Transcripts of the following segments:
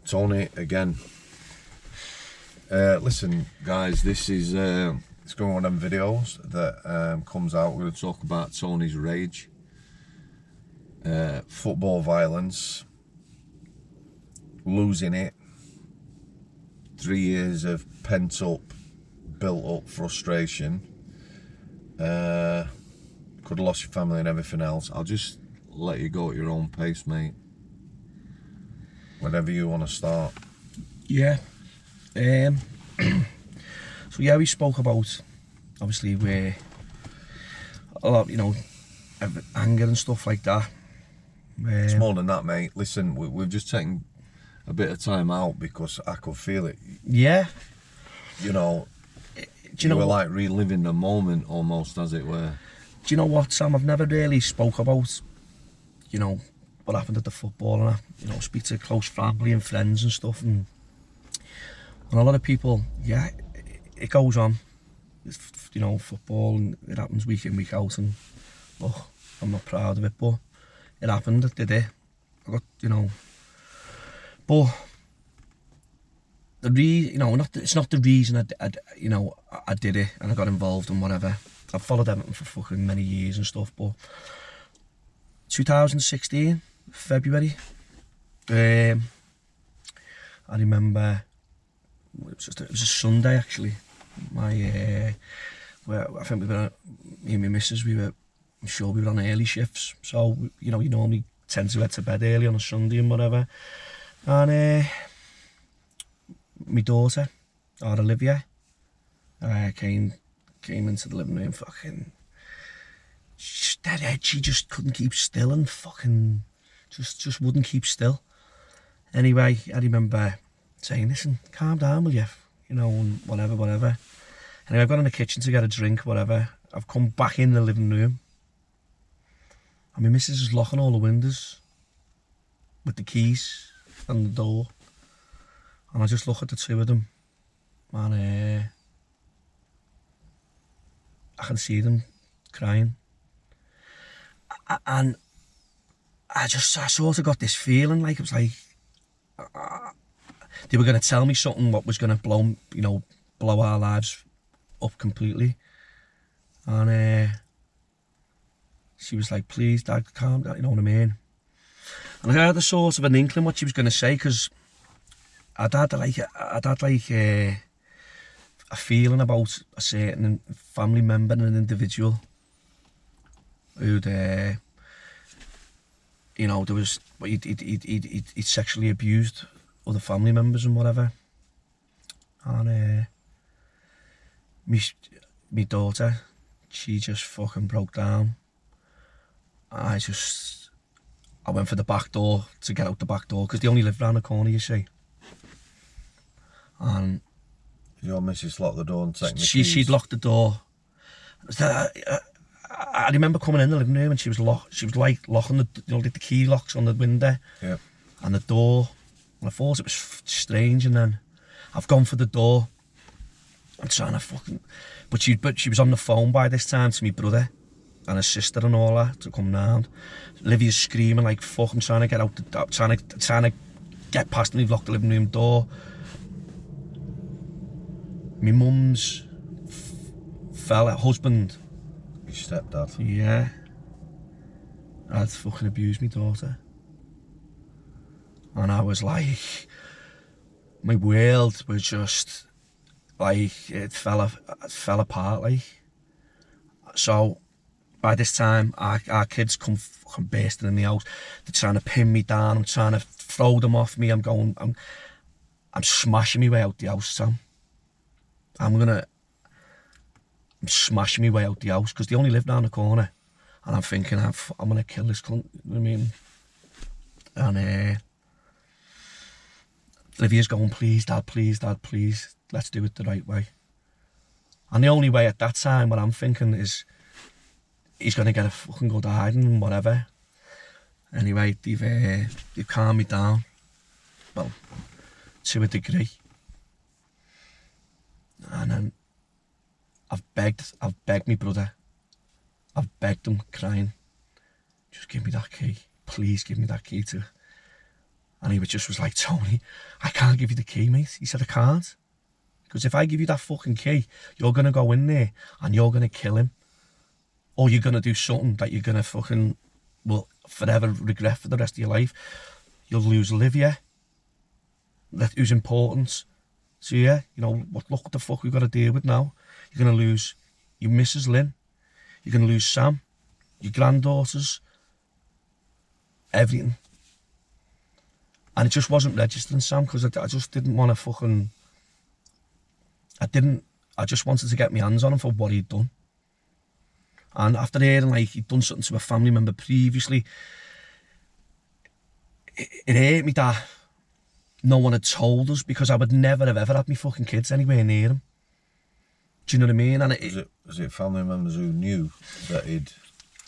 Tony again. Listen, guys, this is it's going on them videos that comes out. We're going to talk about Tony's rage, football violence, losing it, 3 years of pent up, built up frustration. Could have lost your family and everything else. I'll just let you go at your own pace, mate. Whenever you want to start. Yeah. So yeah, we spoke about obviously where a lot, anger and stuff like that. It's more than that, mate. Listen, we've just taken a bit of time out because I could feel it. Yeah. You know, you were like reliving the moment almost, as it were. Do you know what, Sam? I've never really spoke about, what happened at the football, and I, speak to close family and friends and stuff, and a lot of people, yeah, it goes on. It's, football, and it happens week in, week out, and I'm not proud of it, but it happened. It did it. I got, but it's not the reason I did it and I got involved and whatever. I've followed Everton for fucking many years and stuff, but 2016 February, I remember it was a Sunday actually. Where I think me and my missus, I'm sure we were on early shifts, so you normally tend to head to bed early on a Sunday and whatever. And my daughter, Olivia, came into the living room, fucking dead head. She just couldn't keep still and fucking just wouldn't keep still. Anyway, I remember saying, listen, calm down, will you? And whatever. Anyway, I've gone in the kitchen to get a drink, whatever. I've come back in the living room, and my missus is locking all the windows with the keys and the door. And I just look at the two of them, and I can see them crying. And I sort of got this feeling like it was like they were going to tell me something what was going to blow our lives up completely. And she was like, please, Dad, calm down, you know what I mean? And I had a sort of an inkling what she was going to say, because I'd had a feeling about a certain family member and an individual who'd, there was, he'd sexually abused other family members and whatever. And my daughter, she just fucking broke down. I went for the back door to get out the back door, because they only live round the corner, you see. And your missus locked the door and taken the keys? She'd locked the door. I remember coming in the living room and she was like locking the key locks on the window, yeah, and the door. And I thought it was strange, and then I've gone for the door. I'm trying to fucking, but she was on the phone by this time to my brother and his sister and all that to come round. Livia's screaming like fucking, trying to get out trying to get past me. We've locked the living room door. My mum's husband, your stepdad, yeah, had fucking abused my daughter. And I was like, my world was just like, it fell apart, like. So by this time, our kids come fucking bursting in the house. They're trying to pin me down. I'm trying to throw them off me. I'm smashing my way out the house, Sam. I'm smashing my way out the house, because they only live down the corner. And I'm thinking, I'm gonna kill this cunt, you know what I mean? And Olivia's going, please, Dad, please, let's do it the right way. And the only way at that time, what I'm thinking is, he's gonna get a fucking good hiding and whatever. Anyway, they've calmed me down, well, to a degree. And then I've begged my brother, I've begged him, crying, just give me that key, please give me that key to. And he was like, Tony, I can't give you the key, mate. He said, I can't. Because if I give you that fucking key, you're going to go in there and you're going to kill him. Or you're going to do something that you're going to fucking, well, forever regret for the rest of your life. You'll lose Olivia, who's important. So yeah, you know, look what the fuck we've got to deal with now. You're going to lose your Mrs. Lynn. You're going to lose Sam, your granddaughters, everything. And it just wasn't registering, Sam, because I just didn't want to fucking... I just wanted to get my hands on him for what he'd done. And after hearing, like, he'd done something to a family member previously, it hurt me that no one had told us, because I would never have ever had my fucking kids anywhere near him. Do you know what I mean? And was it family members who knew that he'd...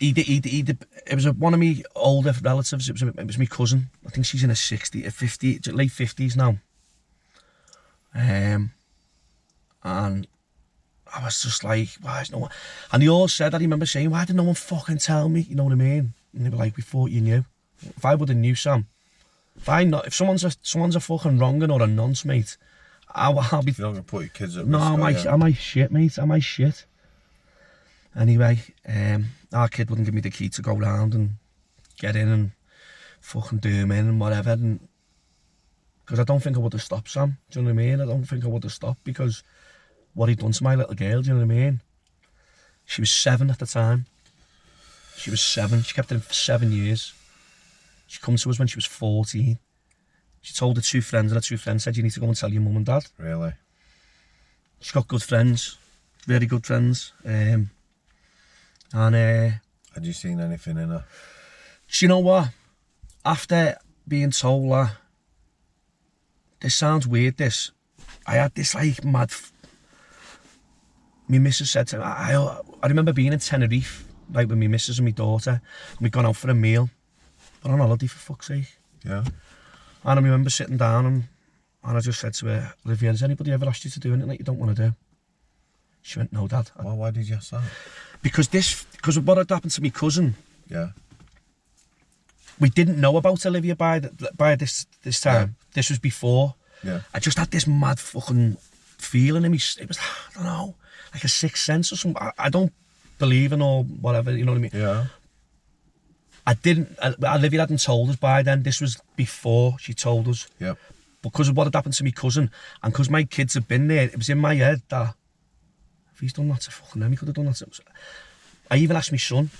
It was one of my older relatives. It was my cousin. I think she's in her 50s, late 50s now. And I was just like, why is no one... And they all said, I remember saying, why did no one fucking tell me? You know what I mean? And they were like, we thought you knew. If I would have knew, Sam, if someone's a fucking wronging or a nonce, mate, I'll be... You're not going to put your kids at risk. No, am I shit, mate? Am I shit? Anyway, our kid wouldn't give me the key to go round and get in and fucking do him in and whatever. Because I don't think I would have stopped, Sam. Do you know what I mean? I don't think I would have stopped, because what he'd done to my little girl, do you know what I mean? She was 7 at the time. She was 7. She kept it in for 7 years. She come to us when she was 14. She told her 2 friends, and her 2 friends said, you need to go and tell your mum and dad. Really? She's got good friends, very good friends. Had you seen anything in her? Do you know what? After being told that, this sounds weird, this. I had this like mad... My missus said to me, I remember being in Tenerife, like with my missus and my daughter, and we'd gone out for a meal. We're on holiday, for fuck's sake. Yeah. And I remember sitting down and I just said to her, Olivia, has anybody ever asked you to do anything that you don't want to do? She went, no, Dad. Well, why did you ask that? Because of what had happened to my cousin. Yeah. We didn't know about Olivia by this time. Yeah. This was before. Yeah. I just had this mad fucking feeling in me. It was, I don't know, like a sixth sense or something. I don't believe in or whatever, you know what I mean? Yeah. Olivia hadn't told us by then. This was before she told us. Yeah. Because of what had happened to my cousin, and because my kids had been there, it was in my head that if he's done that to fucking them, he could have done that to... I even asked my son.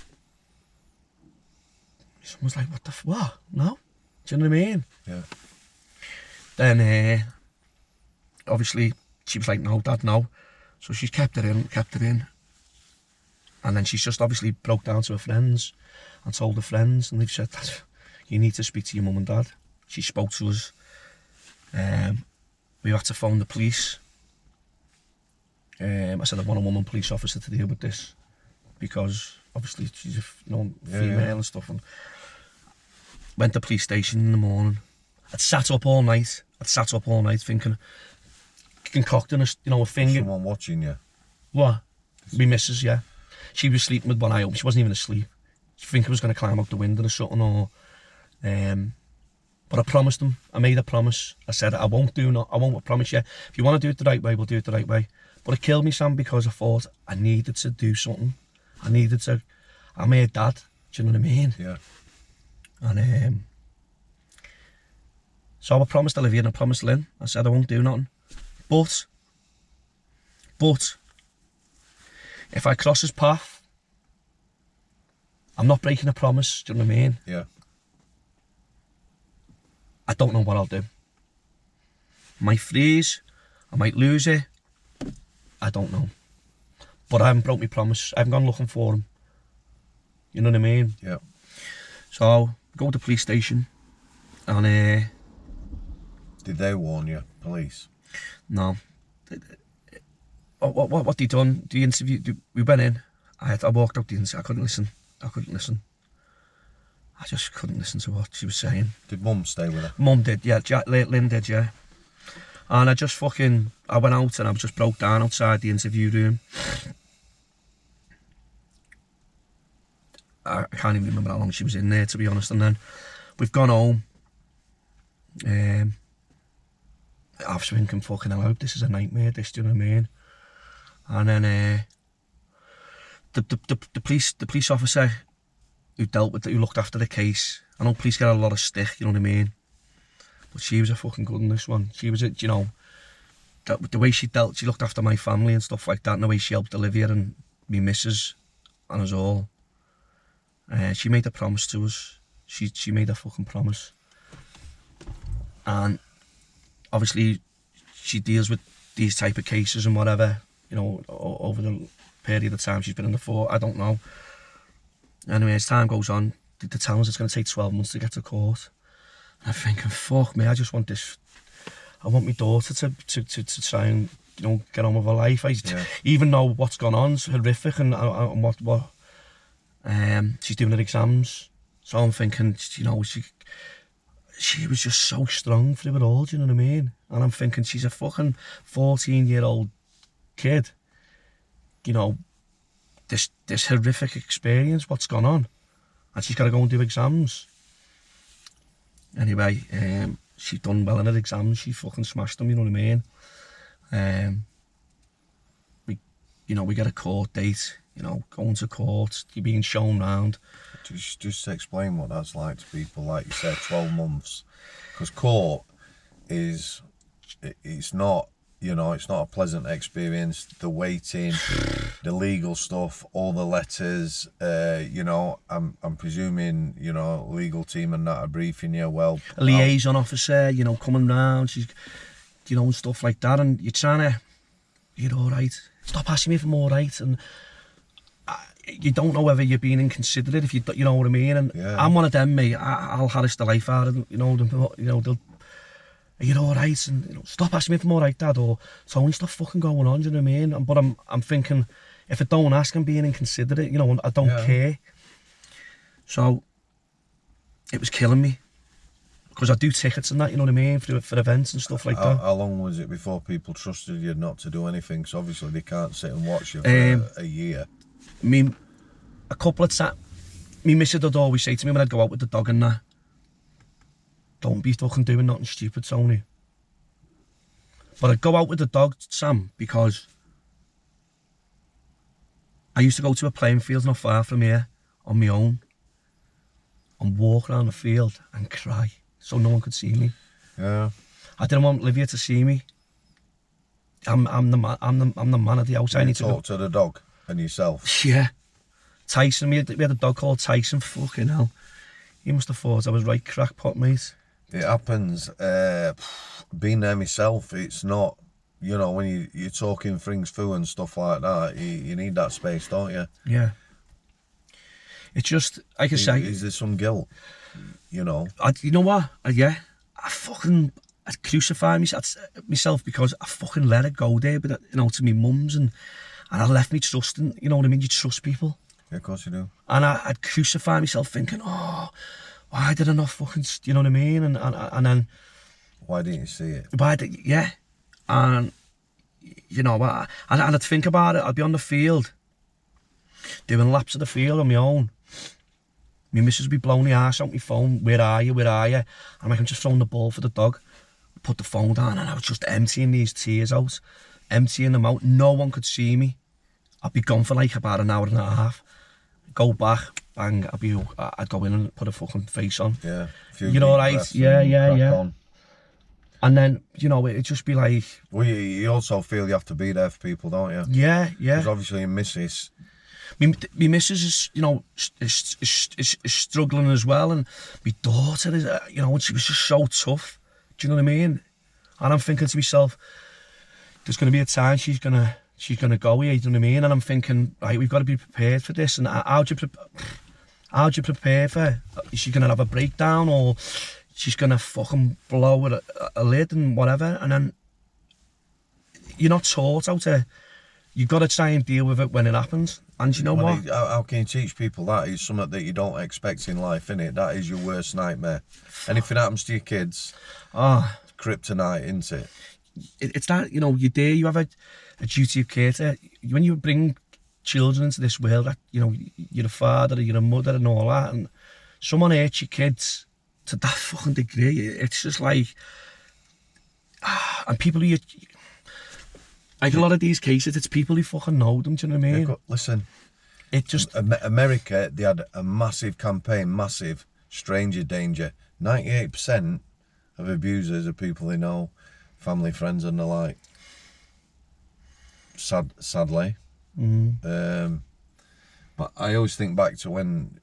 My son was like, what? No? Do you know what I mean? Yeah. Then, obviously, she was like, no, Dad, no. So she's kept it in. And then she's just obviously broke down to her friends and told her friends, and they've said that you need to speak to your mum and dad. She spoke to us. We had to phone the police. I said I want a woman police officer to deal with this, because obviously she's a female and stuff. And went to the police station in the morning. I'd sat up all night thinking, concocting a thing. Someone watching you? What? Me missus, yeah. She was sleeping with one eye open. She wasn't even asleep. She think I was going to climb out the window or something, or... But I promised them. I made a promise. I said, I won't promise you. If you want to do it the right way, we'll do it the right way. But it killed me, Sam, because I thought I needed to do something. I'm her dad. Do you know what I mean? Yeah. And so I promised Olivia and I promised Lynn. I said I won't do nothing. But if I cross his path, I'm not breaking a promise. Do you know what I mean? Yeah. I don't know what I'll do. I might freeze. I might lose it. I don't know. But I haven't broke my promise. I haven't gone looking for him. You know what I mean? Yeah. So, go to the police station. And did they warn you, police? No. What they done? The interview. We went in. I walked out the interview. I couldn't listen. I just couldn't listen to what she was saying. Did Mum stay with her? Mum did, yeah. Lynn did, yeah. And I went out and I just broke down outside the interview room. I can't even remember how long she was in there, to be honest. And then we've gone home. I was thinking, fucking hell, I hope this is a nightmare, this, do you know what I mean? And then the police officer who looked after the case, I know police get a lot of stick, you know what I mean? But she was a fucking good in this one. She was, you know, the way she dealt, she looked after my family and stuff like that, and the way she helped Olivia and me missus and us all. She made a promise to us. She made a fucking promise. And obviously she deals with these type of cases and whatever, you know, over the period of time she's been in the fort, I don't know. Anyway, as time goes on, they tell us it's going to take 12 months to get to court. And I'm thinking, fuck me, I just want this, I want my daughter to try and, you know, get on with her life. Even though what's gone on is horrific and what she's doing her exams. So I'm thinking, you know, she was just so strong through it all, do you know what I mean? And I'm thinking, she's a fucking 14-year-old kid, you know, this horrific experience, what's gone on, and she's got to go and do exams. Anyway, she done well in her exams, she fucking smashed them, you know what I mean? We get a court date, you know, going to court, you're being shown round. Just to explain what that's like to people, like you said, 12 months. Because court it's not, you know, it's not a pleasant experience. The waiting, the legal stuff, all the letters, you know, I'm presuming, you know, legal team and that are briefing you, well... A liaison officer, you know, coming round, she's, you know, and stuff like that, and you're trying to, you're all right. Stop asking me if I'm all right, and... you don't know whether you're being inconsiderate, if you know what I mean, and yeah. I'm one of them, mate. I'll harass the life out of them, you know, they'll, are you all right? And, you know, stop asking me if I'm all right, Dad, or Tony, stop fucking going on, do you know what I mean? But I'm thinking, if I don't ask, I'm being inconsiderate, you know, I don't care. So, it was killing me, because I do tickets and that, you know what I mean, for events and stuff like that. How long was it before people trusted you not to do anything? So obviously they can't sit and watch you for a year. A couple of times, me missus would always say to me when I'd go out with the dog and that, don't be fucking doing nothing stupid, Tony. But I'd go out with the dog, Sam, because I used to go to a playing field not far from here on my own and walk around the field and cry so no one could see me. Yeah. I didn't want Olivia to see me. I'm the man at the house. I need to talk to the dog and yourself. Yeah. Tyson, we had a dog called Tyson, fucking hell. He must have thought I was right crackpot, mate. It happens. Being there myself, it's not, you know, when you're talking things through and stuff like that, you need that space, don't you? Yeah. It's just, like I say... Is there some guilt, you know? You know what? I crucify myself because I fucking let it go there, but, you know, to me mum's and I left me trusting, you know what I mean? You trust people. Yeah, of course you do. And I'd crucify myself thinking, oh, why did I not fucking, you know what I mean? And then... Why didn't you see it? Yeah. And, you know, and I'd think about it, I'd be on the field, doing laps of the field on my own. My missus would be blowing the arse out my phone, where are you? And I'm like, I'm just throwing the ball for the dog. Put the phone down and I was just emptying these tears out, emptying them out. No one could see me. I'd be gone for like about an hour and a half. Go back, bang, I'd go in and put a fucking face on. Yeah. You're all right? Yeah. On. And then, you know, it'd just be like... Well, you also feel you have to be there for people, don't you? Yeah. Because obviously your missus... My missus is, you know, is struggling as well, and my daughter is, you know, and she was just so tough. Do you know what I mean? And I'm thinking to myself, there's going to be a time she's gonna go here. You know what I mean? And I'm thinking, right, we've got to be prepared for this. And how'd you prepare for her? Is she gonna have a breakdown, or she's gonna fucking blow with a lid and whatever? And then you're not taught how to. You've got to try and deal with it when it happens. And you know what? How can you teach people that? It's something that you don't expect in life, innit? That is your worst nightmare. Anything happens to your kids, kryptonite, isn't it? It's that, you know, you're there, you have a duty of care to... When you bring children into this world, you know, you're a father, you're a mother and all that, and someone hurts your kids to that fucking degree. It's just like, and people who like a lot of these cases, it's people who fucking know them. Do you know what I mean? Listen, it just America, they had a massive campaign, massive stranger danger. 98% of abusers are people they know, family, friends, and the like. Sadly. But I always think back to when,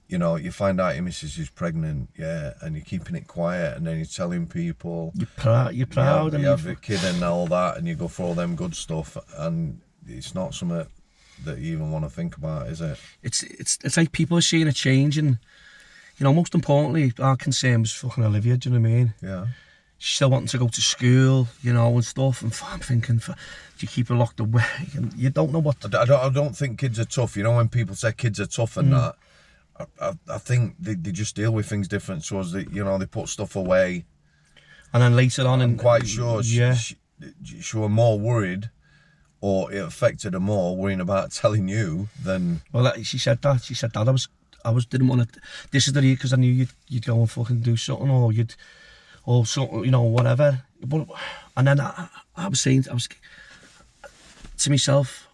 you know, you find out your missus is pregnant, yeah, and you're keeping it quiet, and then you're telling people. You're proud. You have a kid and all that, and you go for all them good stuff, and it's not something that you even want to think about, is it? It's like people are seeing a change, and, you know, most importantly, our concern was fucking Olivia, do you know what I mean? Yeah. She's still wanting to go to school, you know, and stuff, and I'm thinking, do you keep her locked away? And you don't know what... I don't think kids are tough. You know, when people say kids are tough and that, I think they just deal with things different. So as they, you know, they put stuff away. And then later on... I'm quite sure yeah. she was more worried, or it affected her more, worrying about telling you than... Well, she said that. She said that. I didn't want to... This is the reason, because I knew you'd go and fucking do something, or something, you know, whatever. But, and then I was saying to myself,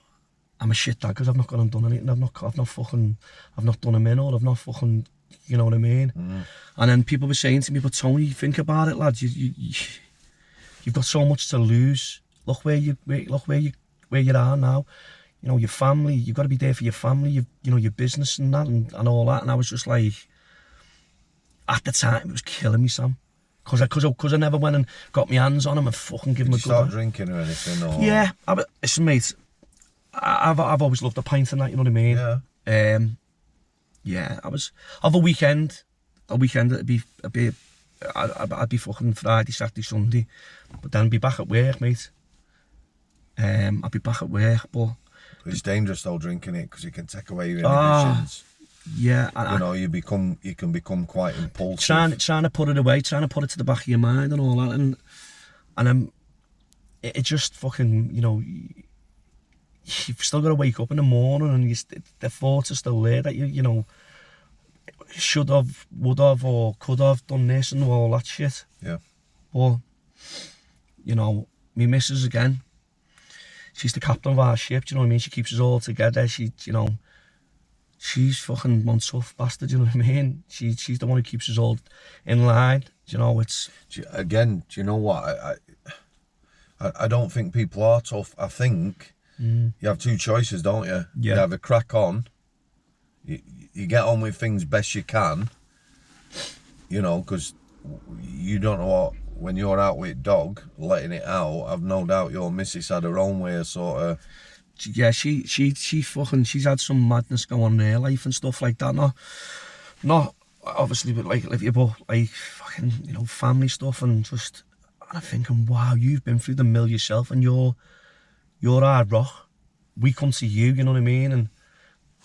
I'm a shit dad because I've not gone and done anything. I've not done a min, or I've not fucking, you know what I mean? And then people were saying to me, but Tony, think about it, lad. You've got so much to lose. Look where you are now. You know, your family. You've got to be there for your family. You know, your business and that and all that. And I was just like, at the time, it was killing me, Sam. Because I never went and got my hands on him and fucking give him a good... Did you start drinking or anything? Or... Yeah, listen, mate, I've always loved a pint and that, you know what I mean? Yeah. Yeah, of a weekend it'd be I'd be fucking Friday, Saturday, Sunday, but then I'd be back at work, mate. I'd be back at work, but... It's dangerous though, drinking it, because it can take away your inhibitions. Yeah, you know, you can become quite impulsive. Trying to put it away, trying to put it to the back of your mind and all that, and then it just fucking, you know, you've still got to wake up in the morning, and the thoughts are still there that you know, should have, would have, or could have done this and all that shit. Yeah. But, you know, me missus again, she's the captain of our ship. Do you know what I mean? She keeps us all together. You know. She's fucking one tough bastard, you know what I mean? She's the one who keeps us all in line, you know, it's... Again, do you know what? I don't think people are tough. I think you have two choices, don't you? Yeah. You have a crack on, you get on with things best you can, you know, because you don't know what... When you're out with dog, letting it out, I've no doubt your missus had her own way of sort of... Yeah, she's had some madness going on in her life and stuff like that. Not obviously, but like fucking, you know, family stuff, and I'm thinking, wow, you've been through the mill yourself, and you're our rock. We come to you, you know what I mean? And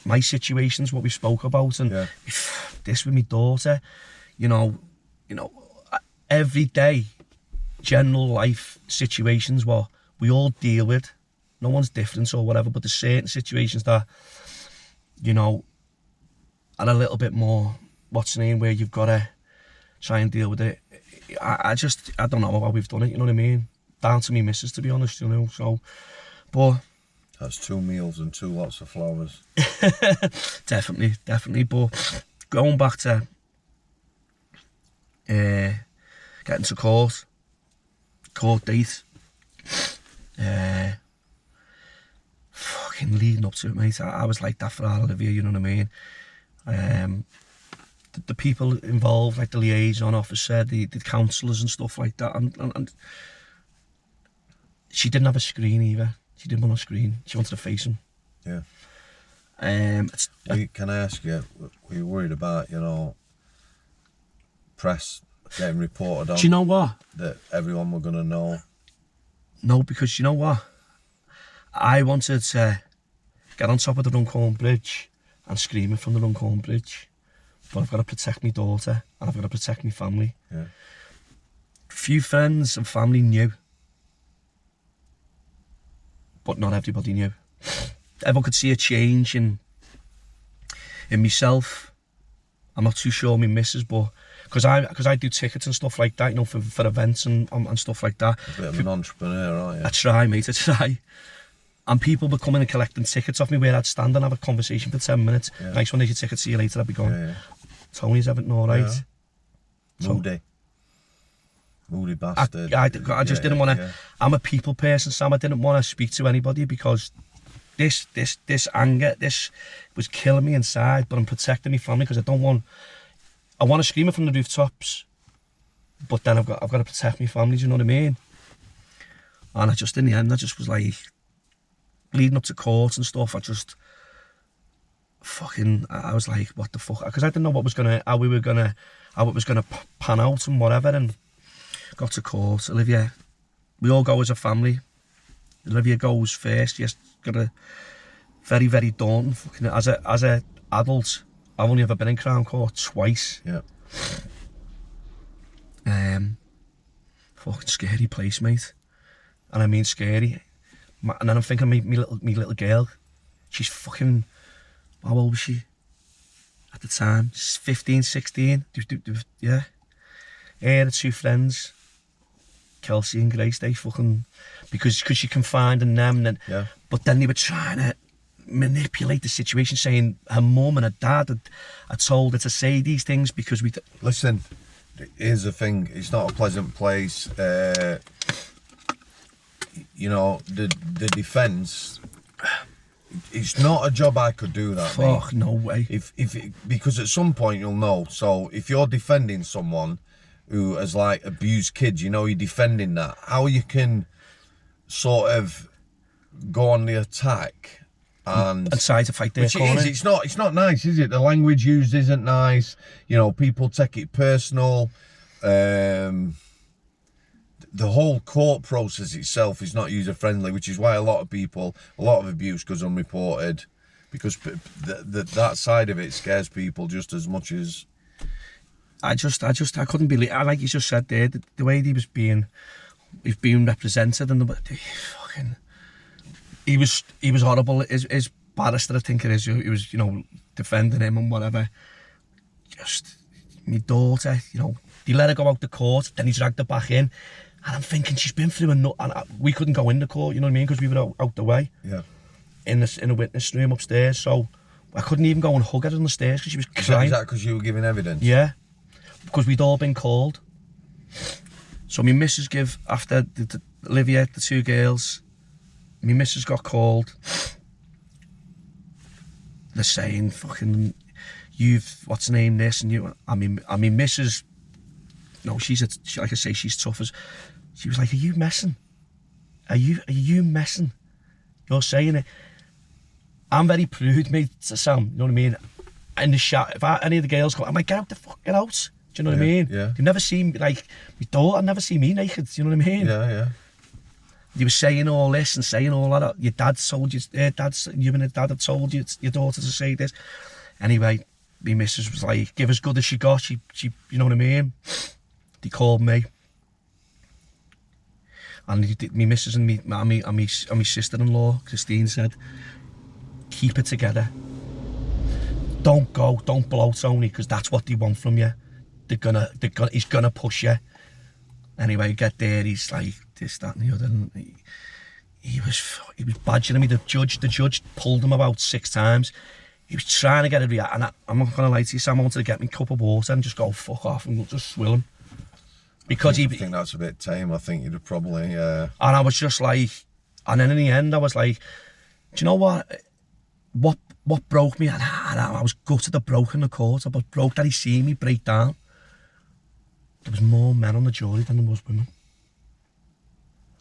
my situation's what we spoke about, and this with my daughter, you know, every day, general life situations what we all deal with. No one's different or whatever, but there's certain situations that, you know, are a little bit more, what's the name, where you've got to try and deal with it. I don't know how we've done it, you know what I mean? Down to me missus, to be honest, you know, so, but... That's 2 meals and 2 lots of flowers. Definitely, but going back to getting to court date, fucking leading up to it, mate, I was like that for Olivia, you know what I mean? The people involved, like the liaison officer, the counsellors and stuff like that, and she didn't have a screen either. She didn't want a screen. She wanted to face him. Yeah. Can I ask you, were you worried about, you know, press getting reported on? Do you know what? That everyone were going to know? No, because you know what? I wanted to get on top of the Runcorn Bridge and scream it from the Runcorn Bridge. But I've got to protect my daughter, and I've got to protect my family. Yeah. Few friends and family knew, but not everybody knew. Everyone could see a change in myself, I'm not too sure my missus, but because I do tickets and stuff like that, you know, for events and stuff like that. A bit of an entrepreneur, aren't you? I try, mate, I try. And people were coming and collecting tickets off me where I'd stand and have a conversation for 10 minutes. Yeah. Nice one, here's your ticket, see you later, I'd be gone. Yeah. Tony's everything all right. Yeah. Moody bastard. I just didn't want to. I'm a people person, Sam. I didn't want to speak to anybody because this anger, this was killing me inside. But I'm protecting my family because I want to scream it from the rooftops, but then I've got to protect my family. Do you know what I mean? And in the end, I just was like, leading up to court and stuff. I was like, what the fuck? Because I didn't know how it was gonna pan out and whatever. And got to court. Olivia, we all go as a family. Olivia goes first. Yes, got a very, very daunting. Fucking as a adult, I've only ever been in Crown Court twice. Yeah. Fucking scary place, mate. And I mean scary. And then I'm thinking, me little girl. She's fucking. How old was she? At the time, 15, 16. Yeah. Her two friends, Kelsey and Grace, they fucking, because she confined in them, and yeah. But then they were trying to manipulate the situation, saying her mum and her dad had told her to say these things because we. Listen, here's the thing: it's not a pleasant place. You know, the defence. It's not a job I could do that. Fuck, no way. Because at some point you'll know. So if you're defending someone who has like abused kids, you know, you're defending that. How you can sort of go on the attack and try to fight their corner. It's not nice, is it? The language used isn't nice. You know, people take it personal. The whole court process itself is not user friendly, which is why a lot of abuse goes unreported, because that side of it scares people just as much as. I couldn't believe, like you just said there, the way he was being represented, and he was horrible. His barrister, I think it is, he was, you know, defending him and whatever. Just my daughter, you know, he let her go out the court, then he dragged her back in. And I'm thinking, she's been through and we couldn't go in the court, you know what I mean, because we were out the way. Yeah. In a witness room upstairs, so I couldn't even go and hug her on the stairs because she was crying. Is that because you were giving evidence? Yeah, because we'd all been called. So my missus after Olivia, the two girls, my missus got called. They're saying, fucking, what's the name, this, and you, I mean missus, no, like I say, she's tough as. She was like, "Are you messing? Are you messing? You're saying it." I'm very prude, mate, Sam. You know what I mean? In the shot, if any of the girls come, I'm like, "Get out!" Do you know what I mean? Yeah. They've never seen, like, my daughter never seen me naked. Do you know what I mean? Yeah. They were saying all this and saying all that. Your dad told you, you and your dad have told you, your daughter to say this. Anyway, my missus was like, "Give as good as she got." She, you know what I mean? They called me, and my missus and my sister-in-law Christine said, "Keep it together. Don't blow Tony, because that's what they want from you. He's gonna push you." Anyway, get there, he's like this, that, and the other. And he was badgering me. The judge pulled him about 6 times. He was trying to get a reaction, and I'm not gonna lie to you, Sam. I wanted to get me a cup of water and just go fuck off and just swill him. Because I think that's a bit tame. I think you'd have probably. And I was just like, and then in the end, I was like, do you know what? What broke me? And I was gutted. I broke in the court. I was broke that he seen me break down. There was more men on the jury than there was women.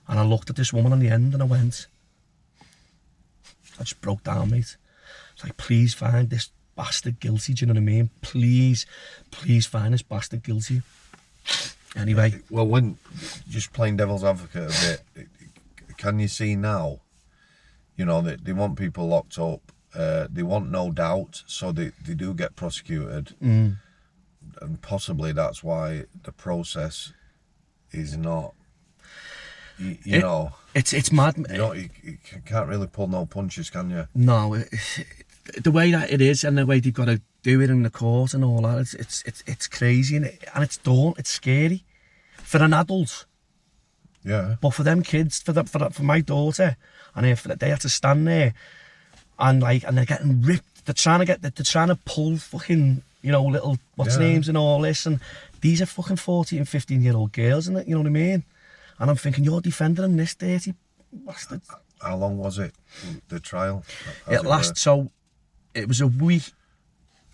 And I looked at this woman on the end, and I went, I just broke down, mate. It's like, please find this bastard guilty. Do you know what I mean? Please find this bastard guilty. Anyway. Well, when just playing devil's advocate a bit, can you see now? You know, they want people locked up. They want no doubt, so they do get prosecuted. And possibly that's why the process is not. You know, it's mad. You can't really pull no punches, can you? No, the way that it is, and the way they've got to do it in the court and all that. It's crazy and it's daunting. It's scary for an adult. Yeah. But for them kids, for my daughter, and if they had to stand there and they're getting ripped. They're trying to pull fucking, you know, little what's names and all this, and these are fucking 14 and 15-year-old girls, and you know what I mean? And I'm thinking, you're defending this dirty bastard. How long was it, the trial? It lasted, so it was a week.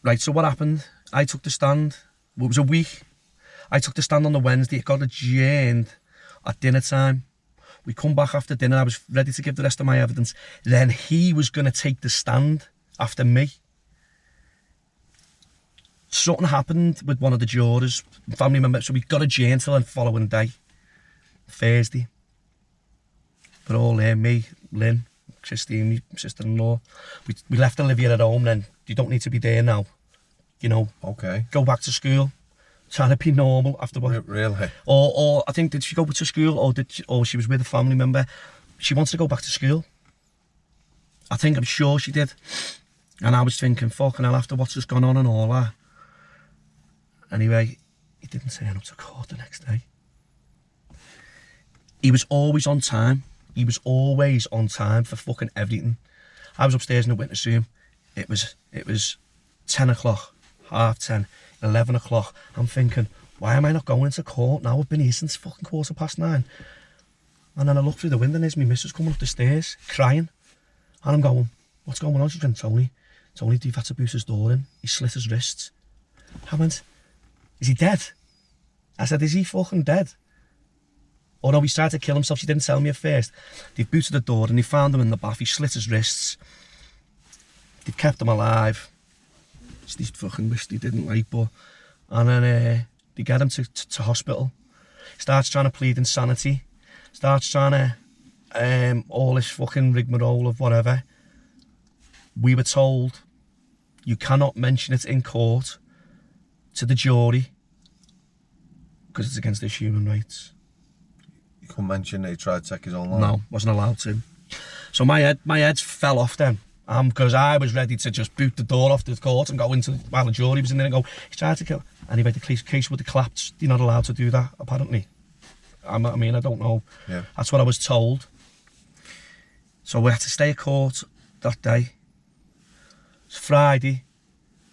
Right, so what happened? I took the stand. It was a week. I took the stand on the Wednesday. It got adjourned at dinner time. We come back after dinner. I was ready to give the rest of my evidence. Then he was going to take the stand after me. Something happened with one of the jurors, family member, so we got adjourned till the following day, Thursday. We're all there, me, Lynn, Christine, my sister-in-law. We left Olivia at home then. You don't need to be there now. You know, okay. Go back to school. Trying to be normal after what? Really? Or I think, did she go to school or she was with a family member? She wants to go back to school. I'm sure she did. And I was thinking, fucking hell, after what's just gone on and all that. Anyway, he didn't turn up to court the next day. He was always on time. He was always on time for fucking everything. I was upstairs in the witness room. It was 10 o'clock, 10:30, 11 o'clock. I'm thinking, why am I not going into court now? I've been here since fucking 9:15. And then I look through the window and there's my missus coming up the stairs, crying. And I'm going, what's going on? She's going, Tony, you've had to boost his door in. He slit his wrists. I went, is he dead? I said, is he fucking dead? Oh no, he's tried to kill himself. She didn't tell me at first. They've booted the door and they found him in the bath. He slit his wrists. They've kept him alive. They fucking wish they didn't, like, but... And then they get him to hospital. Starts trying to plead insanity. Starts trying to... all this fucking rigmarole of whatever. We were told you cannot mention it in court to the jury because it's against their human rights. You couldn't mention that he tried to take his own life? No, wasn't allowed to. So my head fell off then. Because I was ready to just boot the door off the court and go into, while the jury was in there and go, he's tried to kill. Anyway, the case would have collapsed. You're not allowed to do that, apparently. I mean, I don't know. Yeah. That's what I was told. So we had to stay at court that day. It's Friday,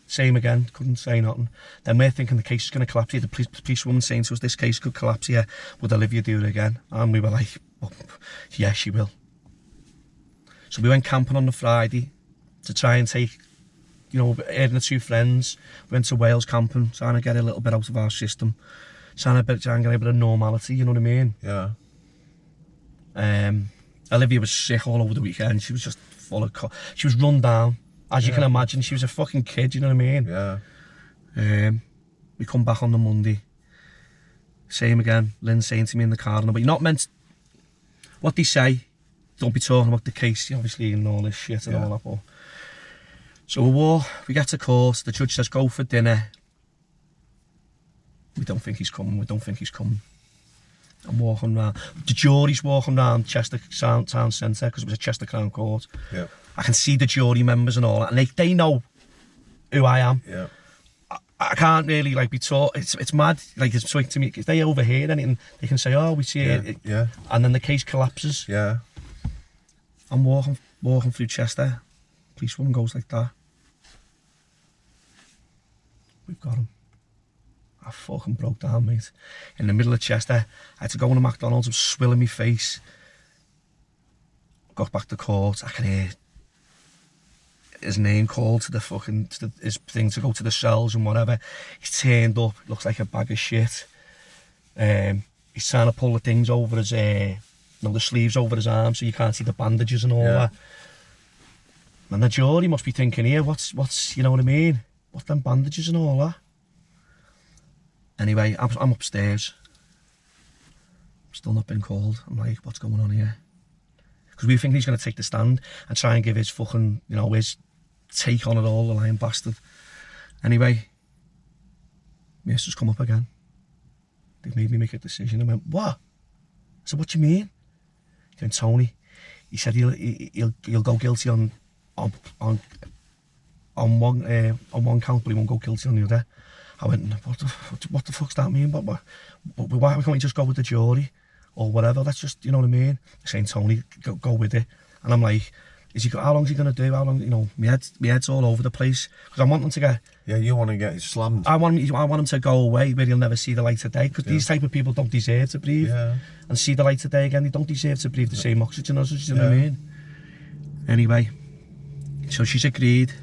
same again, couldn't say nothing. Then we're thinking the case is going to collapse here. The police woman saying to us, this case could collapse here. Would Olivia do it again? And we were like, well, yeah, she will. So we went camping on the Friday to try and take, you know, her and the two friends. We went to Wales camping, trying to get a little bit out of our system. Trying to get a bit of normality, you know what I mean? Yeah. Olivia was sick all over the weekend. She was just full of... She was run down. As you can imagine, she was a fucking kid, you know what I mean? Yeah. We come back on the Monday. Same again. Lynn saying to me in the car, but you're not meant... What they say... Don't be talking about the case, obviously, and all this shit and all that. But... So we get to court, the judge says, go for dinner. We don't think he's coming, I'm walking round. The jury's walking round Chester Town Centre, because it was a Chester Crown Court. Yeah. I can see the jury members and all that, and they know who I am. Yeah. I can't really, like, be taught. It's mad, like, it's something to me. If they overhear anything, they can say, oh, we see it. Yeah. And then the case collapses. Yeah. I'm walking through Chester. Policewoman goes like that. We've got him. I fucking broke down, mate. In the middle of Chester, I had to go in a McDonald's, I was swilling my face. Got back to court, I can hear his name called to the fucking, his thing to go to the cells and whatever. He's turned up, looks like a bag of shit. He's trying to pull the things over his, the sleeves over his arms so you can't see the bandages and all that. And the jury must be thinking, here, what's, you know what I mean? What's them bandages and all that? Anyway, I'm upstairs. Still not been called. I'm like, what's going on here? Because we think he's going to take the stand and try and give his fucking, you know, his take on it all, the lying bastard. Anyway, my sister's come up again. They've made me make a decision. I went, what? I said, what do you mean? He went, Tony, he said he'll go guilty on on one count, but he won't go guilty on the other. I went, what the fuck's that mean? But why can't we just go with the jury or whatever? Let's just, you know what I mean? They're saying, Tony, go with it. And I'm like, how long's he going to do? How long, you know, my head's all over the place. Because I want him to get... Yeah, you want to get slammed. I want him to go away where he'll never see the light of day. Because these type of people don't deserve to breathe. Yeah. And see the light of day again. They don't deserve to breathe the same oxygen as us, you know what I mean? Anyway, so she's agreed.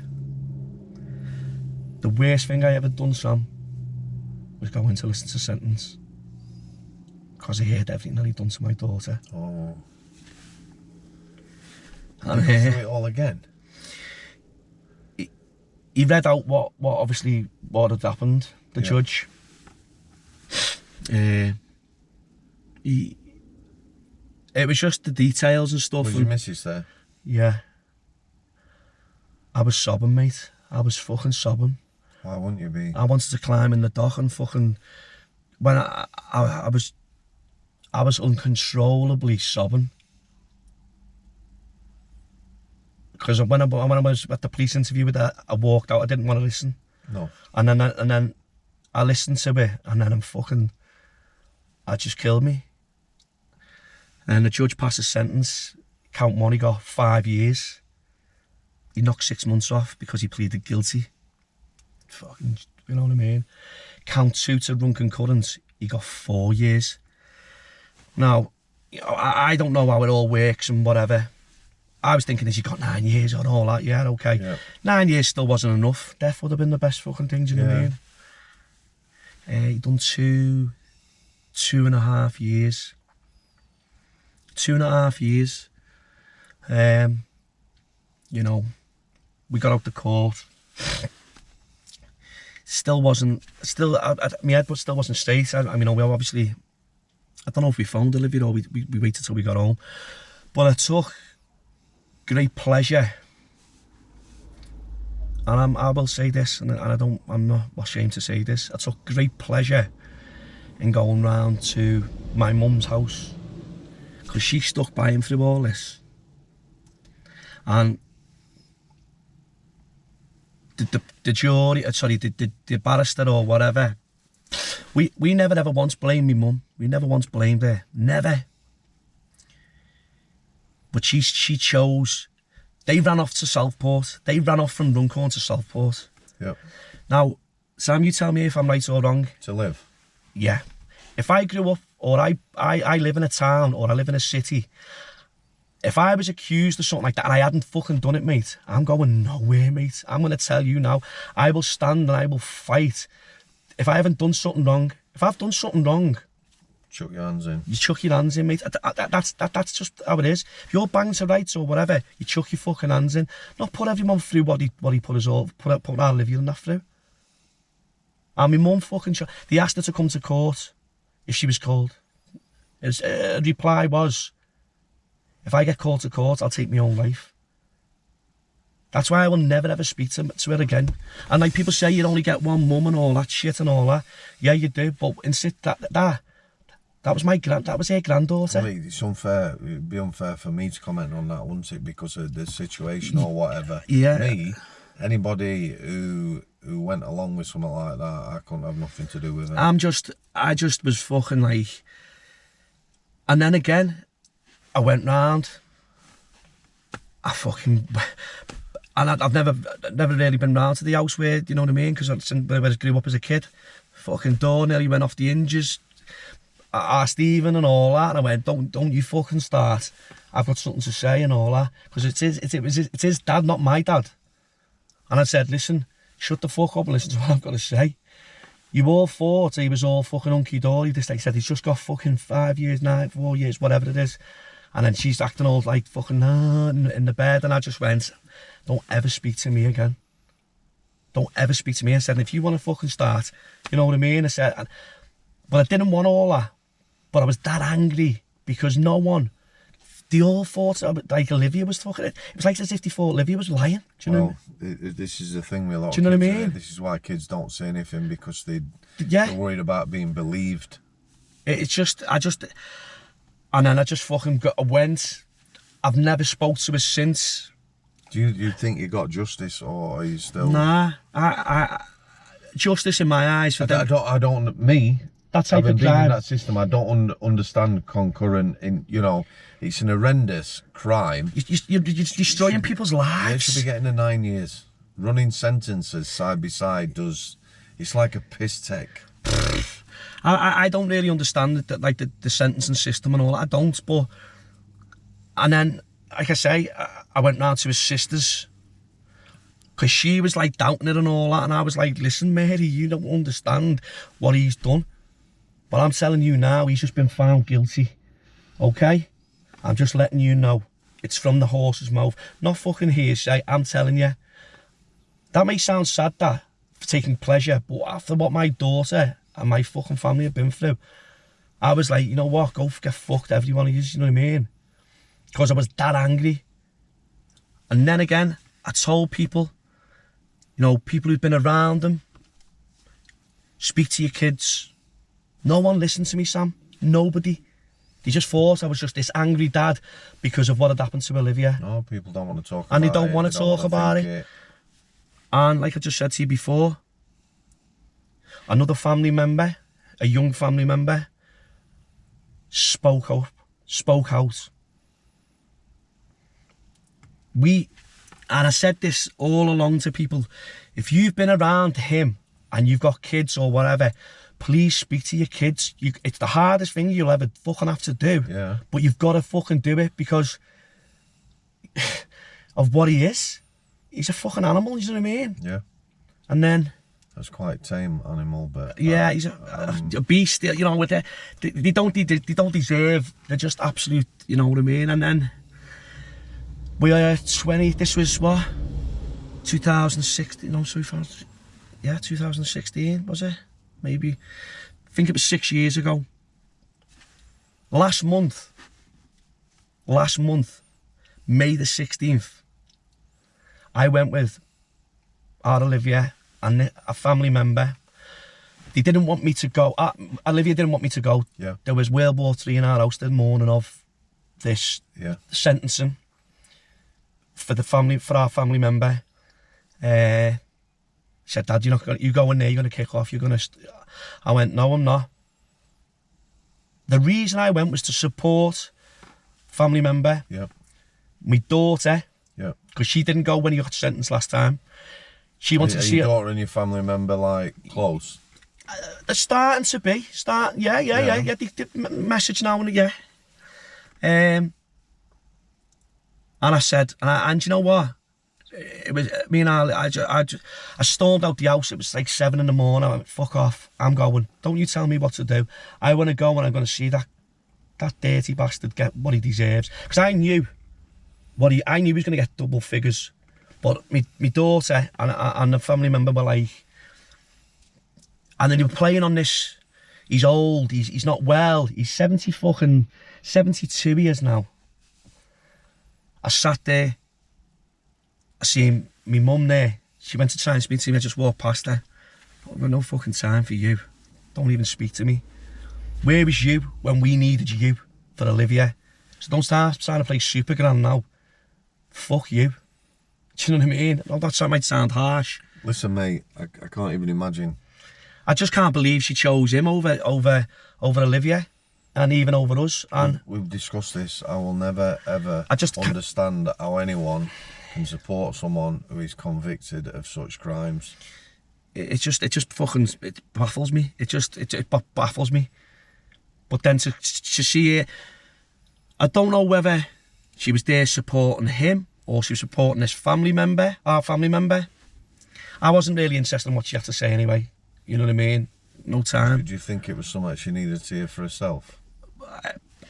The worst thing I ever done, Sam, was go in to listen to sentence. Because I heard everything that he'd done to my daughter. Oh. And you go through it all again? He read out what had happened, the judge. It was just the details and stuff. Was your missus there? Yeah. I was sobbing, mate. I was fucking sobbing. Why wouldn't you be? I wanted to climb in the dock and fucking... When I was uncontrollably sobbing. Because when I was at the police interview with her, I walked out. I didn't want to listen. No. And then I listened to it, and then I just killed me. And the judge passed a sentence. Count one, he got 5 years. He knocked 6 months off because he pleaded guilty. Fucking, you know what I mean? Count two to drunken currents, he got 4 years. Now, you know, I don't know how it all works and whatever. I was thinking, has he got 9 years and all that? Yeah, okay. Yeah. 9 years still wasn't enough. Death would have been the best fucking thing, do you know what I mean? He done 2.5 years. 2.5 years. You know, we got out the court. My head but still wasn't straight. I mean, we obviously, I don't know if we phoned Olivia or we waited till we got home. But I took great pleasure, and I will say this, and I'm not ashamed to say this, I took great pleasure in going round to my mum's house, because she stuck by him through all this. And the jury, the barrister or whatever, we never ever once blamed me mum. We never once blamed her. Never. But she chose. They ran off to Southport. They ran off from Runcorn to Southport. Yep. Now, Sam, you tell me if I'm right or wrong. To live. Yeah. If I grew up, or I live in a town, or I live in a city, if I was accused of something like that and I hadn't fucking done it, mate, I'm going nowhere, mate. I'm going to tell you now, I will stand and I will fight. If I haven't done something wrong, if I've done something wrong, chuck your hands in. You chuck your hands in, mate. That's just how it is. If you're banged to rights or whatever, you chuck your fucking hands in. Not put everyone through what he put us all, put our Olivia and that through. And my mum fucking they asked her to come to court if she was called. His reply was, if I get called to court, I'll take my own life. That's why I will never ever speak to her again. And like people say, you only get one mum and all that shit and all that. Yeah, you do. But that was her granddaughter. Well, it's unfair. It'd be unfair for me to comment on that, wouldn't it? Because of the situation or whatever. Yeah. Me, anybody who went along with something like that, I couldn't have nothing to do with it. I just was fucking like. And then again, I went round. And I've never really been round to the house where, you know what I mean? Because where I grew up as a kid, fucking door nearly went off the hinges. I asked Stephen and all that, and I went, don't you fucking start. I've got something to say and all that. Because it's his dad, not my dad. And I said, listen, shut the fuck up and listen to what I've got to say. You all thought he was all fucking hunky-dory. He said he's just got fucking 5 years, 4 years, whatever it is. And then she's acting all like fucking in the bed, and I just went, don't ever speak to me again. Don't ever speak to me. I said, and if you want to fucking start, you know what I mean? I said, but I didn't want all that. But I was that angry because no one, they all thought like Olivia was fucking it. It was like as if they thought Olivia was lying. Do you know? This is the thing with a lot do you know of what kids. I mean? This is why kids don't say anything, because they're worried about being believed. It's just, and then I just fucking went. I've never spoke to her since. Do you think you got justice, or are you still? Nah, I justice in my eyes for them. I don't. Me. That type Having of been in crime. that system, I don't understand concurrent. It's an horrendous crime. You're destroying people's lives. They should be getting 9 years. Running sentences side by side it's like a piss take. I don't really understand that, like the sentencing system and all that. I don't, but and then, like I say, I went round to his sister's because she was like doubting it and all that, and I was like, listen, Mary, you don't understand what he's done. But I'm telling you now, he's just been found guilty. Okay? I'm just letting you know. It's from the horse's mouth. Not fucking hearsay, I'm telling you. That may sound sad, that, for taking pleasure, but after what my daughter and my fucking family have been through, I was like, you know what, go get fucked, every one of you, you know what I mean? Because I was that angry. And then again, I told people, people who'd been around them, speak to your kids. No one listened to me, Sam. Nobody. They just thought I was just this angry dad because of what had happened to Olivia. No, people don't want to talk about it. And they don't want to talk about it. And like I just said to you before, another family member, a young family member, spoke out. And I said this all along to people, if you've been around him and you've got kids or whatever, please speak to your kids. It's the hardest thing you'll ever fucking have to do. Yeah. But you've got to fucking do it because of what he is. He's a fucking animal, you know what I mean? Yeah. And then... That's quite a tame animal, but... Yeah, he's a beast, with they don't deserve, they're just absolute, you know what I mean? And then... We are 20, this was what? 2016, no, sorry, 2016, was it? Maybe. I think it was 6 years ago. Last month, May the 16th, I went with our Olivia and a family member. They didn't want me to go. Olivia didn't want me to go. Yeah. There was World War III in our house the morning of this sentencing for our family member. She said, Dad, you go in there, you're going to kick off, I went, no, I'm not. The reason I went was to support family member, my daughter, because she didn't go when he got sentenced last time. She wanted to see your daughter and your family member, like, close? They're starting to be. Yeah. They message now and again. And I said, and you know what? It was me and Ali. I stormed out the house. It was like 7 in the morning. I went, fuck off. I'm going. Don't you tell me what to do. I want to go and I'm going to see that dirty bastard get what he deserves. Because I knew he was going to get double figures. But my daughter and the family member were like, and then they were playing on this. He's old. He's not well. He's 72 he is now. I sat there. I seen my mum there. She went to try and speak to me. I just walked past her. I've got no fucking time for you. Don't even speak to me. Where was you when we needed you for Olivia? So don't start trying to play Supergirl now. Fuck you. Do you know what I mean? Oh, that might sound harsh. Listen, mate, I can't even imagine. I just can't believe she chose him over Olivia, and even over us. And we've discussed this. I will never ever understand how anyone can support someone who is convicted of such crimes. It just fucking baffles me. It baffles me. But then to see it, I don't know whether she was there supporting him or she was supporting this our family member. I wasn't really interested in what she had to say anyway. You know what I mean? No time. Do you think it was something she needed to hear for herself?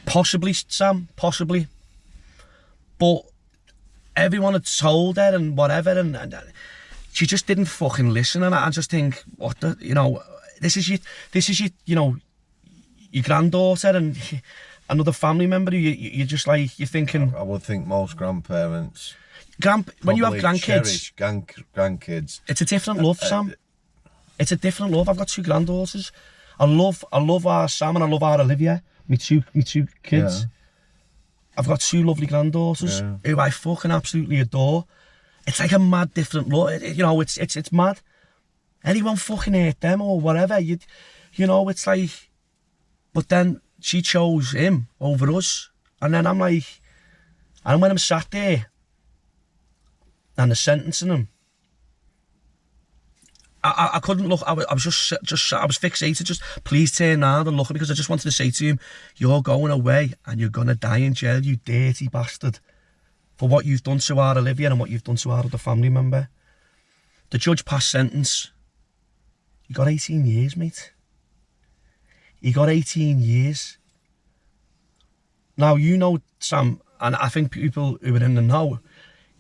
Possibly, Sam. Possibly. But everyone had told her and whatever, and she just didn't fucking listen. And I just think, this is your granddaughter and another family member. You're just like, you're thinking. I would think most grandparents. When you have grandkids, grandkids, it's a different love, Sam. It's a different love. I've got 2 granddaughters. I love our Sam and I love our Olivia. Me two kids. Yeah. I've got 2 lovely granddaughters who I fucking absolutely adore. it's like a mad different look. You know, it's mad. Anyone fucking hate them or whatever. You know, it's like. But then she chose him over us, and then I'm like, and when I'm sat there, and they're sentencing him, I couldn't look. I was just I was fixated. Just please turn around and look at me, because I just wanted to say to him, "You're going away and you're gonna die in jail, you dirty bastard, for what you've done to our Olivia and what you've done to our other family member." The judge passed sentence. He got 18 years, mate. He got 18 years. Now, you know, Sam, and I think people who are in the know,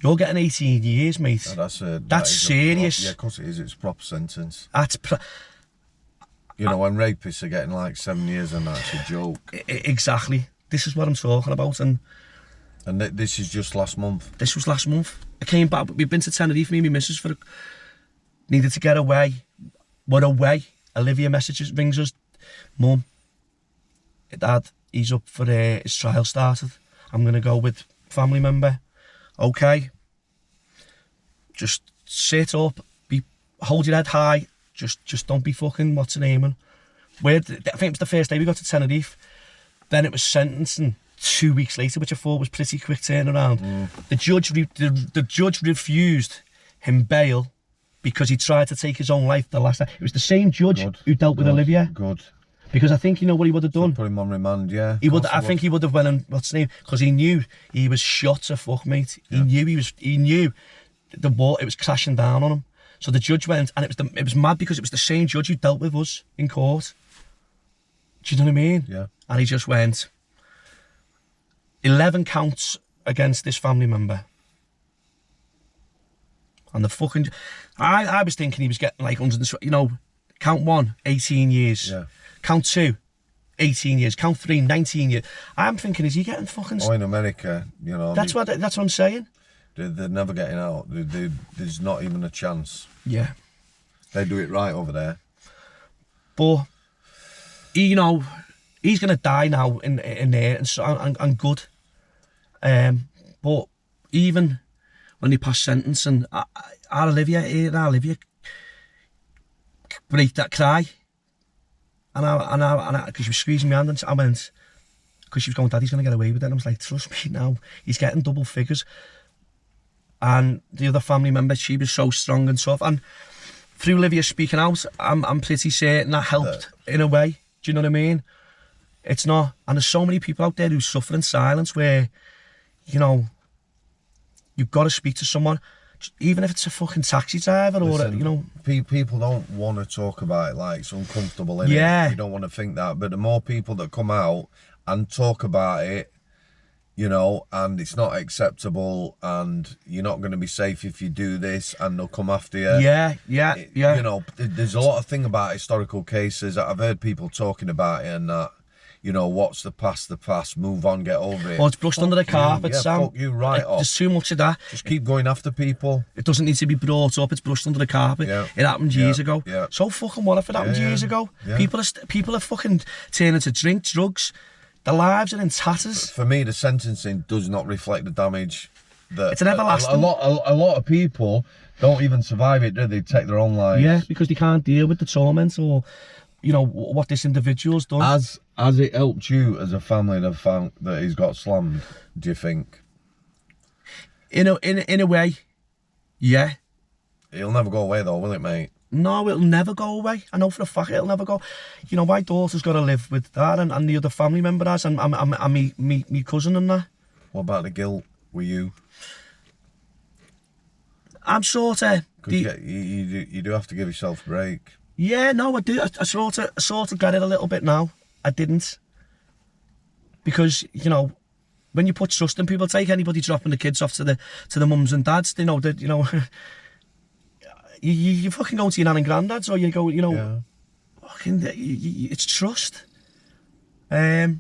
you're getting 18 years, mate. No, that's serious. Yeah, of course it is. It's a proper sentence. That's you know, when rapists are getting like 7 years and that's a joke. Exactly. This is what I'm talking about. And this is just last month. This was last month. I came back. We've been to Tenerife, me and my missus, needed to get away. We're away. Olivia rings us. Mum, Dad, he's up for his trial started. I'm going to go with family member. Okay. Just sit up, hold your head high, just don't be fucking, what's the name? I think it was the first day we got to Tenerife. Then it was sentencing 2 weeks later, which I thought was pretty quick turnaround. The judge refused him bail because he tried to take his own life the last time. It was the same judge who dealt with Olivia. Good. Because I think, you know what he would have done? So put him on remand, yeah. I think he would have went on, what's his name? Because he knew he was shot to fuck, mate. Yeah. He knew the ball, it was crashing down on him. So the judge went, and it was mad because it was the same judge who dealt with us in court. Do you know what I mean? Yeah. And he just went, 11 counts against this family member. And the fucking, I was thinking he was getting like 100, you know, count 1, 18 years. Yeah. Count 2, 18 years. Count 3, 19 years. I'm thinking, is he getting fucking... Oh, in America, you know... That's what I'm saying. They're never getting out. There's not even a chance. Yeah. They do it right over there. But, you know, he's going to die now in there, and good. But even when he passed sentence, and our Olivia break that cry. And I, because she was squeezing my hand, and I went, because she was going, Daddy's going to get away with it. And I was like, trust me now, he's getting double figures. And the other family member, she was so strong and tough. And through Olivia speaking out, I'm pretty certain that helped in a way. Do you know what I mean? It's not, and there's so many people out there who suffer in silence where, you know, you've got to speak to someone. Even if it's a fucking taxi driver. Listen, or, you know... People don't want to talk about it, like, it's uncomfortable, innit? Yeah. You don't want to think that, but the more people that come out and talk about it, you know, and it's not acceptable, and you're not going to be safe if you do this, and they'll come after you. Yeah. You know, there's a lot of thing about historical cases. I've heard people talking about it and that. You know, what's the past, move on, get over it. Well, it's brushed under the carpet, Sam. Fuck you right off. There's too much of that. Just keep going after people. It doesn't need to be brought up, it's brushed under the carpet. Yeah. It happened years ago. Yeah. So fucking what if it happened years ago? Yeah. People are fucking turning to drink, drugs. Their lives are in tatters. For me, the sentencing does not reflect the damage. That it's an everlasting. A lot of people don't even survive it, do they? Take their own lives. Yeah, because they can't deal with the torment or, you know, what this individual's done. Has it helped you as a family to find that he's got slammed, do you think? In a way, yeah. It'll never go away though, will it, mate? No, it'll never go away. I know for a fact it'll never go. You know, my daughter's got to live with that, and the other family member has, and me cousin and that. What about the guilt with you? I'm sort of... You do have to give yourself a break. Yeah, no, I do. I sort of get it a little bit now. I didn't. Because, you know, when you put trust in people, take anybody dropping the kids off to the mums and dads, they know that, you know, you fucking go to your nan and granddads, or you go, you know, fucking, it's trust. No,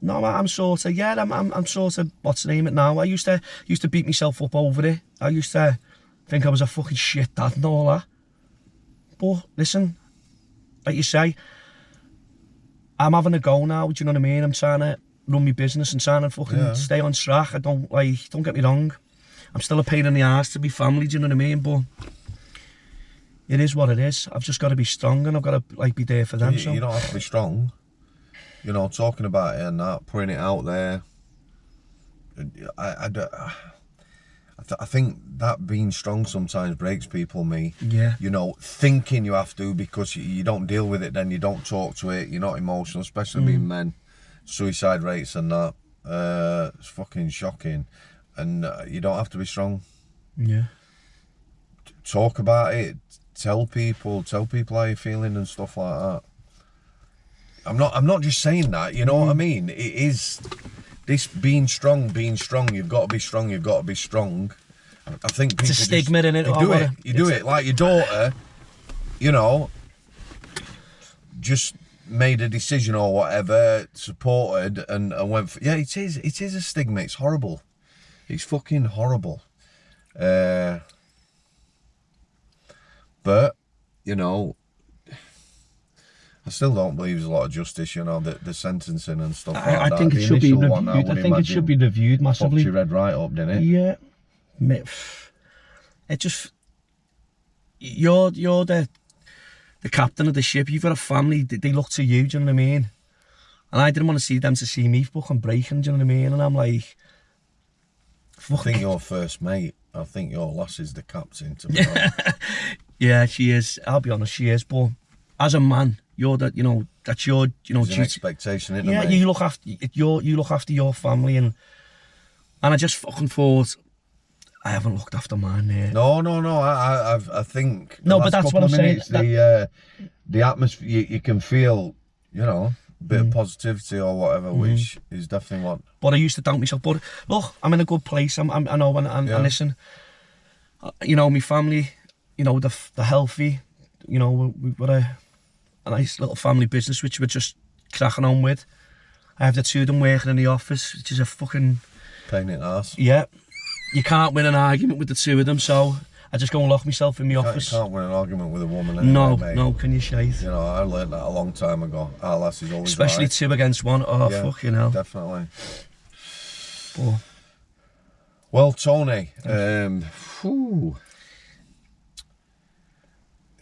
I'm sort of, I'm sort of, what's the name it now? I used to beat myself up over it. I used to think I was a fucking shit dad and all that. But listen, like you say, I'm having a go now, do you know what I mean? I'm trying to run my business and trying to fucking stay on track. Don't get me wrong. I'm still a pain in the arse to be family, do you know what I mean? But it is what it is. I've just got to be strong, and I've got to like be there for them. You don't have to be strong. You know, talking about it and that, putting it out there. I think that being strong sometimes breaks people, me. Yeah. You know, thinking you have to because you don't deal with it, then you don't talk to it, you're not emotional, especially being men. Suicide rates and that, it's fucking shocking. And you don't have to be strong. Yeah. Talk about it, tell people how you're feeling and stuff like that. I'm not just saying that, you know what I mean? It is this being strong, you've got to be strong, I think people it's a stigma in it. You do it like your daughter, you know, just made a decision or whatever, supported and went for, yeah, it is a stigma, it's horrible. It's fucking horrible. But, you know, I still don't believe there's a lot of justice, you know, the sentencing and stuff like that. I think it should be reviewed. I think it should be reviewed massively. Fucked your head right up, didn't it? Yeah. It just... You're the captain of the ship. You've got a family. They look to you, do you know what I mean? And I didn't want to see them to see me fucking breaking, do you know what I mean? And I'm like... I think you're first mate. I think your lass is the captain, to be honest. Yeah, she is. I'll be honest, she is. But as a man, you're that, you know, that's your, you know, duty. An expectation, isn't yeah, it? you look after your family, and I just fucking thought I haven't looked after mine. No. I think. No, but that's what I'm saying. The atmosphere you can feel, you know, a bit of positivity or whatever, which is definitely what. But I used to doubt myself. But look, I'm in a good place. I know, and listen, you know, my family, you know, they're healthy. You know, we've got a nice little family business which we're just cracking on with. I have the two of them working in the office, which is a fucking pain in the arse. Yeah, you can't win an argument with the two of them, so I just go and lock myself in my office. You can't win an argument with a woman anyway, mate. No, can you shite? You know, I learned that a long time ago. Our lass is always especially right. 2 against 1. Oh, yeah, fucking hell. Definitely. Oh. Well, Tony,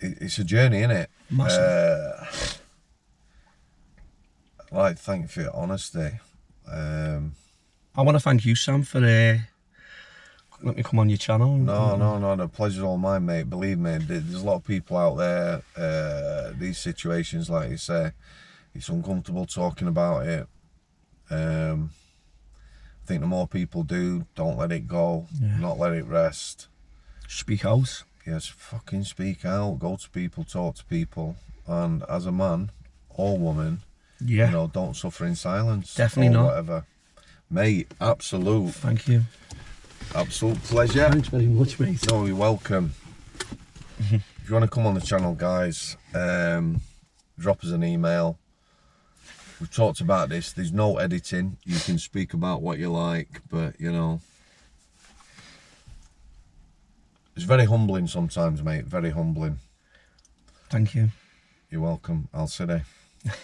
it's a journey, innit? Massive. I'd like to thank you for your honesty. I want to thank you, Sam, for let me come on your channel. No, the pleasure's all mine, mate. Believe me, there's a lot of people out there, these situations, like you say, it's uncomfortable talking about it. I think the more people do, don't let it go, not let it rest. Speak out. Yes, fucking speak out, go to people, talk to people, and as a man or woman, you know, don't suffer in silence. Definitely not. Whatever. Mate, absolute. Thank you. Absolute pleasure. Thanks very much, mate. No, you're welcome. If you want to come on the channel, guys, drop us an email. We've talked about this. There's no editing. You can speak about what you like, but, you know, it's very humbling sometimes, mate. Very humbling. Thank you. You're welcome. I'll sit there.